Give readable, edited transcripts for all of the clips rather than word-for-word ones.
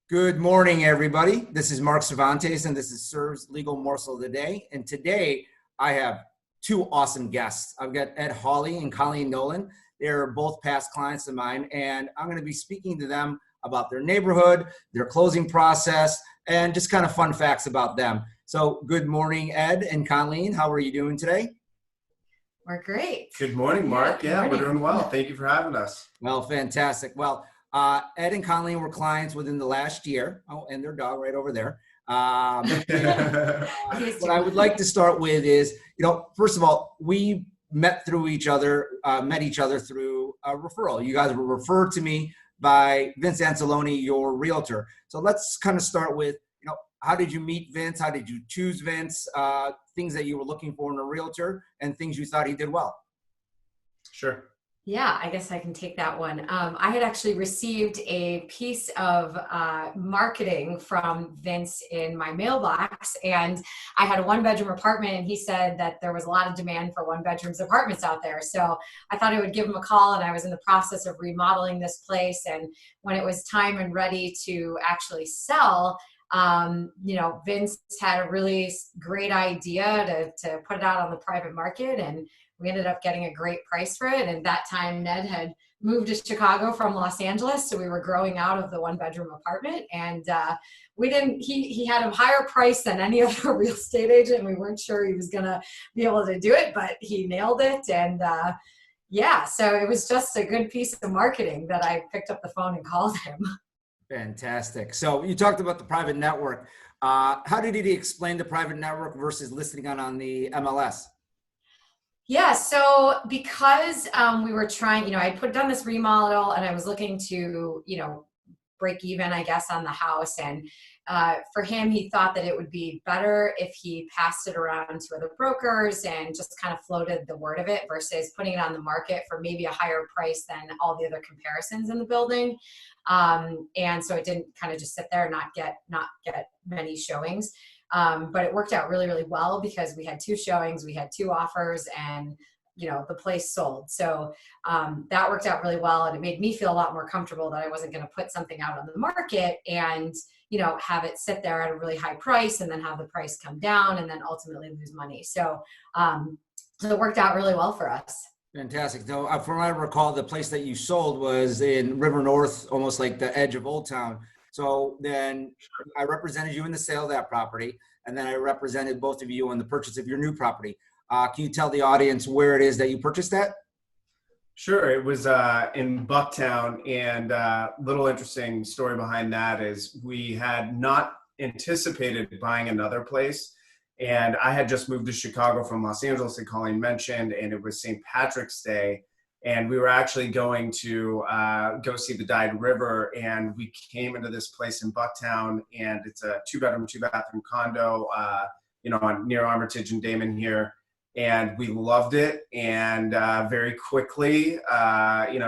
Good morning, everybody. This is Mark Cervantes, and this is Cerv's Legal Morsel of the Day. And today, I have two awesome guests. I've got Ed Hawley and Colleen Nolan. They're both past clients of mine, and I'm going to be speaking to them about their neighborhood, their closing process, and just kind of fun facts about them. So good morning, Ed and Colleen. How are you doing today? We're great. Good morning, Mark. Yeah, we're doing well. Thank you for having us. Well, fantastic. Well, Ed and Colleen were clients within the last year. Oh, and their dog right over there. What I would like to start with is, first of all, we met each other through a referral. You guys were referred to me by Vince Anzalone, your realtor. So let's kind of start with, how did you meet Vince? How did you choose Vince? Things that you were looking for in a realtor and things you thought he did well. Sure. Yeah, I guess I can take that one. I had actually received a piece of marketing from Vince in my mailbox, and I had a one-bedroom apartment, and he said that there was a lot of demand for one-bedroom apartments out there. So I thought I would give him a call, and I was in the process of remodeling this place. And when it was time and ready to actually sell, Vince had a really great idea to put it out on the private market, and we ended up getting a great price for it. And that time Ned had moved to Chicago from Los Angeles. So we were growing out of the one-bedroom apartment, and he had a higher price than any other real estate agent. We weren't sure he was going to be able to do it, but he nailed it. And so it was just a good piece of marketing that I picked up the phone and called him. Fantastic. So you talked about the private network. How did he explain the private network versus listing on the MLS? Yeah, so because we were trying, I put done this remodel, and I was looking to, break even, I guess, on the house. And for him, he thought that it would be better if he passed it around to other brokers and just kind of floated the word of it versus putting it on the market for maybe a higher price than all the other comparisons in the building. And so it didn't kind of just sit there and not get many showings. But it worked out really, really well because we had 2 showings, we had 2 offers, and the place sold. So that worked out really well, and it made me feel a lot more comfortable that I wasn't going to put something out on the market and have it sit there at a really high price and then have the price come down and then ultimately lose money. So it worked out really well for us. Fantastic. Now, from what I recall, the place that you sold was in River North, almost like the edge of Old Town. So then I represented you in the sale of that property, and then I represented both of you on the purchase of your new property. Can you tell the audience where it is that you purchased that? Sure. It was in Bucktown, and little interesting story behind that is we had not anticipated buying another place, and I had just moved to Chicago from Los Angeles, like Colleen mentioned, and it was St. Patrick's Day. And we were actually going to go see the Dyed River, and we came into this place in Bucktown, and it's a 2-bedroom, 2-bathroom condo, near Armitage and Damon here. And we loved it, and very quickly,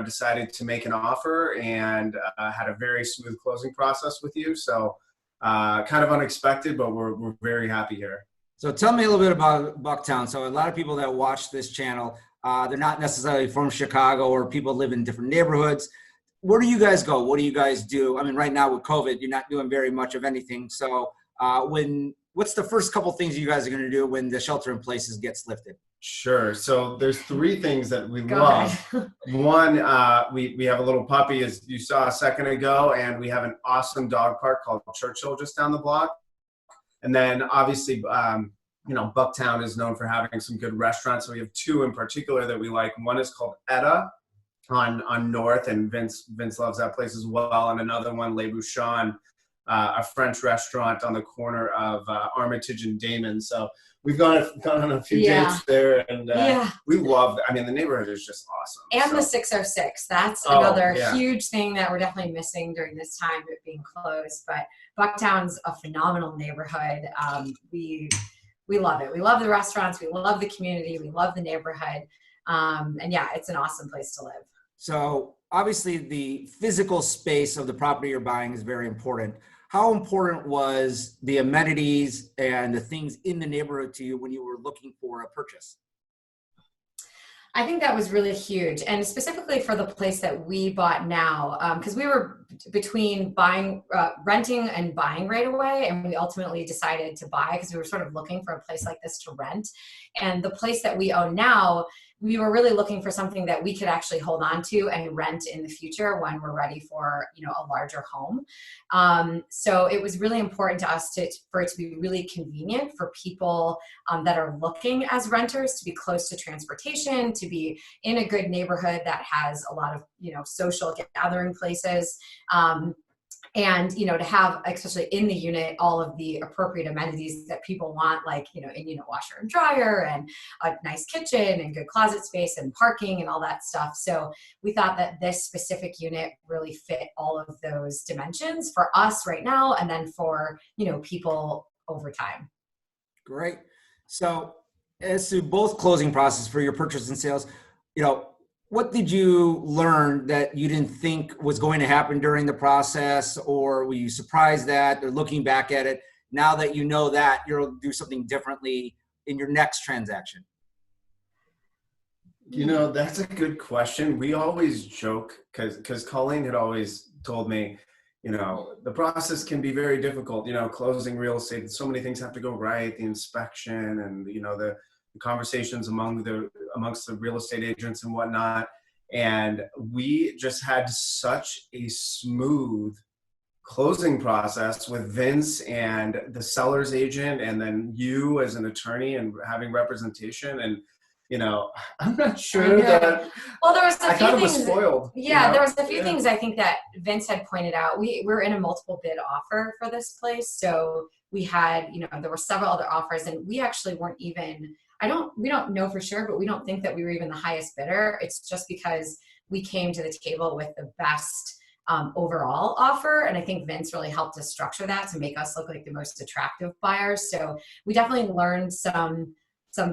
decided to make an offer, and had a very smooth closing process with you. So kind of unexpected, but we're very happy here. So tell me a little bit about Bucktown. So a lot of people that watch this channel, they're not necessarily from Chicago, or people live in different neighborhoods. Where do you guys go? What do you guys do? I mean, right now with COVID, you're not doing very much of anything. So what's the first couple things you guys are going to do when the shelter in places gets lifted? Sure. So there's 3 things that we love. One, we have a little puppy, as you saw a second ago, and we have an awesome dog park called Churchill just down the block. And then obviously, Bucktown is known for having some good restaurants. So we have 2 in particular that we like. One is called Etta on North, and Vince loves that place as well. And another one, Le Bouchon, a French restaurant on the corner of Armitage and Damon. So we've gone on a few dates there, and we love it. I mean, the neighborhood is just awesome. And the 606, that's another huge thing that we're definitely missing during this time, it being closed. But Bucktown's a phenomenal neighborhood. We love it. We love the restaurants. We love the community. We love the neighborhood. And it's an awesome place to live. So obviously the physical space of the property you're buying is very important. How important was the amenities and the things in the neighborhood to you when you were looking for a purchase? I think that was really huge, and specifically for the place that we bought now, because we were between buying, renting and buying right away, and we ultimately decided to buy because we were sort of looking for a place like this to rent. And the place that we own now, we were really looking for something that we could actually hold on to and rent in the future when we're ready for, a larger home. So it was really important to us for it to be really convenient for people that are looking as renters, to be close to transportation, to be in a good neighborhood that has a lot of, social gathering places. And to have, especially in the unit, all of the appropriate amenities that people want, like washer and dryer and a nice kitchen and good closet space and parking and all that stuff. So we thought that this specific unit really fit all of those dimensions for us right now, and then for people over time. Great. So as to both closing process for your purchase and sales, what did you learn that you didn't think was going to happen during the process, or were you surprised that, or looking back at it, now that you know that, you'll do something differently in your next transaction? That's a good question. We always joke because Colleen had always told me, the process can be very difficult, closing real estate. So many things have to go right, the inspection and, the conversations amongst the real estate agents and whatnot. And we just had such a smooth closing process with Vince and the seller's agent, and then you as an attorney and having representation. And I'm not sure that. Well, there was a I few kind of things. was spoiled. Yeah, there was a few things I think that Vince had pointed out. We're in a multiple bid offer for this place, so we had, there were several other offers, and we actually weren't even. We don't know for sure, but we don't think that we were even the highest bidder. It's just because we came to the table with the best overall offer. And I think Vince really helped us structure that to make us look like the most attractive buyers. So we definitely learned some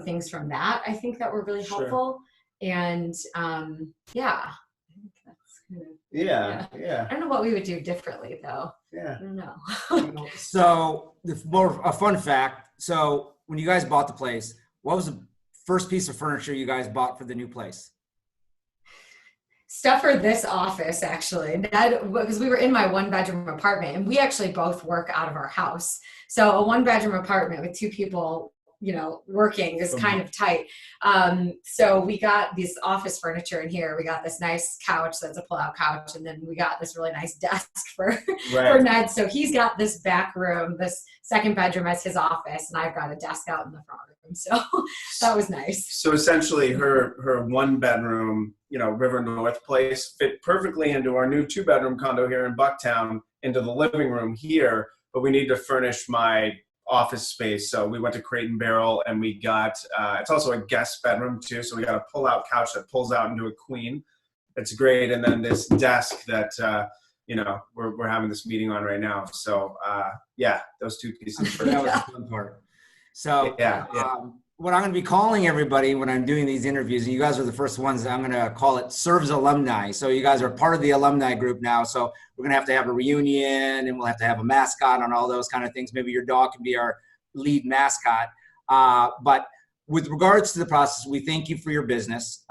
things from that, I think, that were really helpful. Sure. And I think that's kind of, yeah. I don't know what we would do differently though. Yeah. I don't know. So a fun fact. So when you guys bought the place, what was the first piece of furniture you guys bought for the new place? Stuff for this office, actually, because we were in my 1-bedroom apartment, and we actually both work out of our house. So a 1-bedroom apartment with 2 people, working is kind of tight. So we got this office furniture in here. We got this nice couch that's a pull-out couch, and then we got this really nice desk for Ned. So he's got this back room, this second bedroom as his office, and I've got a desk out in the front room. So that was nice. So essentially her 1-bedroom, River North place fit perfectly into our new 2-bedroom condo here in Bucktown, into the living room here, but we need to furnish my office space. So we went to Crate and Barrel, and we got, it's also a guest bedroom too. So we got a pull-out couch that pulls out into a queen. It's great. And then this desk that, we're having this meeting on right now. So those 2 pieces. That was the fun part. So what I'm going to be calling everybody when I'm doing these interviews, and you guys are the first ones, I'm going to call it Cerv's Alumni. So you guys are part of the alumni group now. So we're going to have a reunion, and we'll have to have a mascot and all those kind of things. Maybe your dog can be our lead mascot. But with regards to the process, we thank you for your business.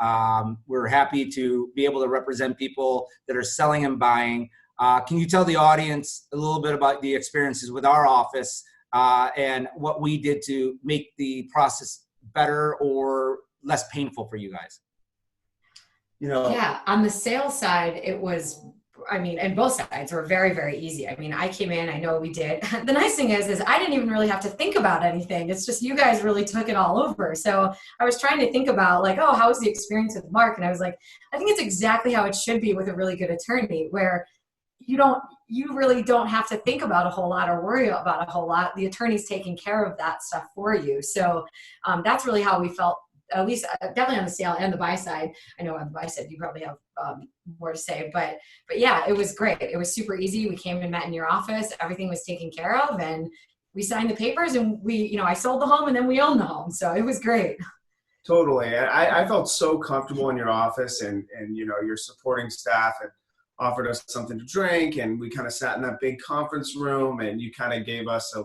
We're happy to be able to represent people that are selling and buying. Can you tell the audience a little bit about the experiences with our office and what we did to make the process better or less painful for you guys? Yeah, on the sales side, it was, and both sides were very, very easy. I came in, I know we did. The nice thing is I didn't even really have to think about anything. It's just you guys really took it all over. So I was trying to think about how was the experience with Mark? And I was like, I think it's exactly how it should be with a really good attorney, where you really don't have to think about a whole lot or worry about a whole lot. The attorney's taking care of that stuff for you. So that's really how we felt, at least definitely on the sale and the buy side. I know on the buy side you probably have more to say, but yeah, it was great. It was super easy. We came and met in your office. Everything was taken care of, and we signed the papers, and I sold the home, and then we owned the home. So it was great. Totally. I felt so comfortable in your office, and your supporting staff and offered us something to drink, and we kind of sat in that big conference room, and you kind of gave us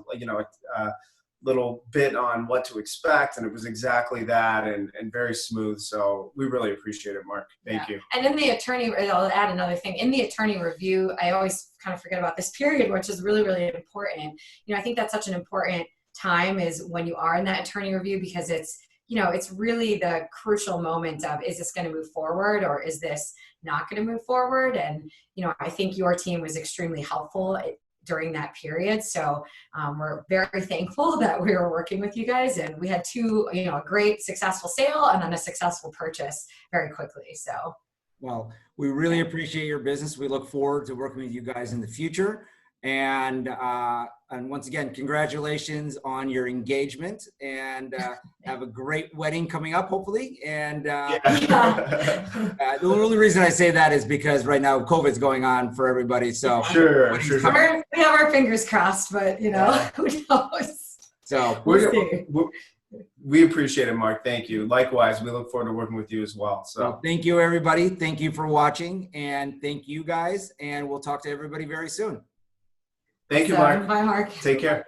little bit on what to expect, and it was exactly that, and very smooth. So we really appreciate it, Mark. Thank you. And in the attorney, I'll add another thing. In the attorney review, I always kind of forget about this period, which is really, really important. You know, I think that's such an important time is when you are in that attorney review, because it's, you know, it's really the crucial moment of, is this going to move forward or is this not going to move forward? And, you know, I think your team was extremely helpful during that period. So we're very thankful that we were working with you guys, and we had two, you know, a great successful sale and then a successful purchase very quickly. So, well, we really appreciate your business. We look forward to working with you guys in the future. And once again, congratulations on your engagement, and have a great wedding coming up, hopefully. And the only reason I say that is because right now COVID's going on for everybody. So sure. We have our fingers crossed, but you know, who knows? So we appreciate it, Mark. Thank you. Likewise, we look forward to working with you as well. So thank you, everybody. Thank you for watching, and thank you guys. And we'll talk to everybody very soon. Thank you, Mark. Bye, Mark. Take care.